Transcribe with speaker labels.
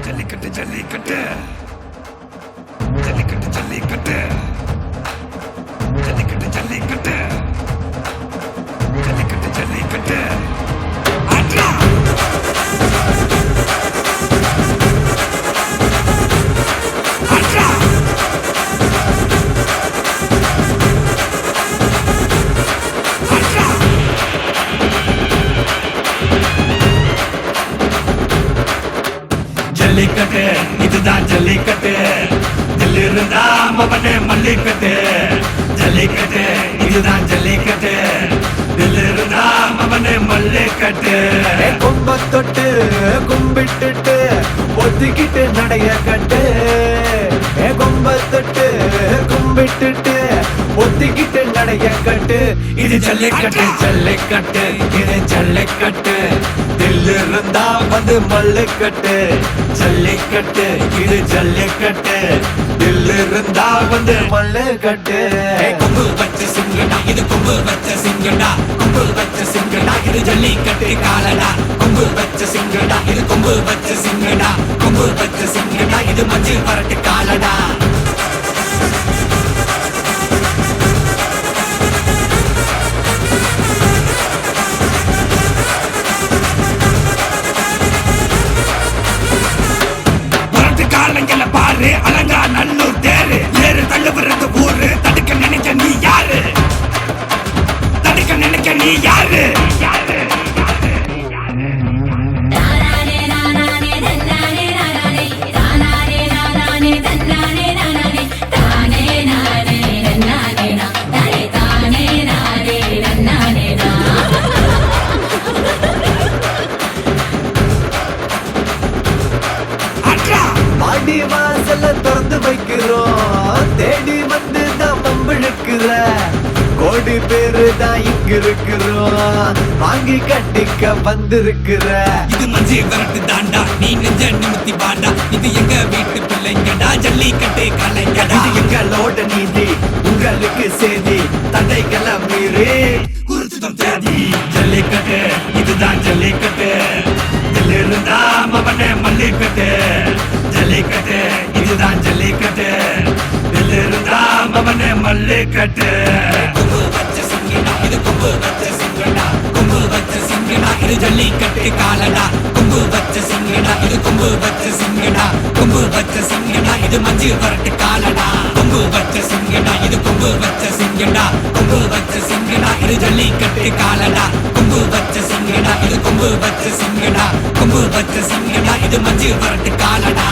Speaker 1: ஜல்லிக்கட்டு ஜல்லிக்கட்டு ஜல்லிக்கட்டு ஜல்லிக்கட்டு ஜல்லிக்கட்டு ஜல்லிக்கட்டு ஜல்லிக்கட்டு ஜல்லிக்கட்டு ஆட்ரா ஆட்ரா ஆட்ரா ஜல்லிக்கட்டு இதுதான் ஜல்லிக்கட்டு தில்லு இருந்தா மவனே மல்லிக்கட்டு ஜல்லிக்கட்டு இதுதான் ஜல்லிக்கட்டு தில்லு இருந்தா மவனே மல்லிக்கட்டு
Speaker 2: கொம்ப தொட்டு கும்பிட்டுட்டு ஒத்திக்கிட்டு நடைய கட்டு கொம்ப தொட்டு கும்பிட்டுட்டு ஒத்திக்கிட்டு நடைய கட்டு
Speaker 1: இது ஜல்லிக்கட்டு ஜல்லிக்கட்டு இது ஜல்லிக்கட்டு
Speaker 2: தில்லு இருந்தா வந்து மல்லுக்கட்டு
Speaker 1: ஜல்லிக்கட்டு இது ஜல்லிக்கட்டு
Speaker 2: தில்லு இருந்தா வந்து மல்லுக்கட்டு
Speaker 1: கொம்பு வச்ச சிங்கடா இது கொம்பு வச்ச சிங்கடா கொம்பு வச்ச சிங்கடா இது ஜல்லிக்கட்டு காலடா கொம்பு வச்ச சிங்கடா இது கொம்பு வச்ச சிங்கடா கொம்பு வச்ச சிங்கடா இது மஞ்சள் பரட்டு காலடா காலங்கள பாரு அலங்கா நல்லூர் தேரு ஏறு தள்ளுவது ஊரு தடுக்க நினைக்க நீ யாரு தடுக்க நினைக்க நீ யாரு
Speaker 2: மாடி வாசல திறந்து வைக்கிறோம் தேடி வந்து தான் மம்பிழுக்கிற கோடி பேரு தான் இங்க இருக்கிறோம் வாங்கி கட்டிக்க வந்திருக்கிற
Speaker 1: இது மஞ்சி விரட்டு தாண்டா நீ நெஞ்ச நிமித்தி பாண்டா இது எங்க வீட்டு பிள்ளைங்கடா ஜல்லிக்கட்டு கலைஞடா
Speaker 2: இது எங்களோட நீதி உங்களுக்கு செய்தி தடைகளை மீறி
Speaker 1: குறிச்சுதான் தேதி ஜல்லிக்கட்டு இதுதான் ஜல்லிக்கட்டு தில்லு இருந்தா மவனே மல்லிக்கட்டு ஜல்லிக்கட்டு இதுதான் ஜல்லிக்கட்டு தில்லு இருந்தா மவனே மல்லிக்கட்டு கொம்பு வச்ச சிங்கடா இது கொம்பு வச்ச சிங்கடா கொம்பு வச்ச சிங்கடா இது ஜல்லிக்கட்டு காலடா கொம்பு வச்ச சிங்கடா இது கொம்பு வச்ச சிங்கடா கொம்பு வச்ச சிங்கடா இது மஞ்சள் வரட்டு காலடா கொம்பு வச்ச சிங்கடா இது கொம்பு வச்ச சிங்கடா கொம்பு வச்ச சிங்கடா இது ஜல்லிக்கட்டு காலடா கொம்பு வச்ச சிங்கடா இது கொம்பு வச்ச சிங்கடா கொம்பு வச்ச சிங்கடா இது மஞ்சள் வரட்டு காலடா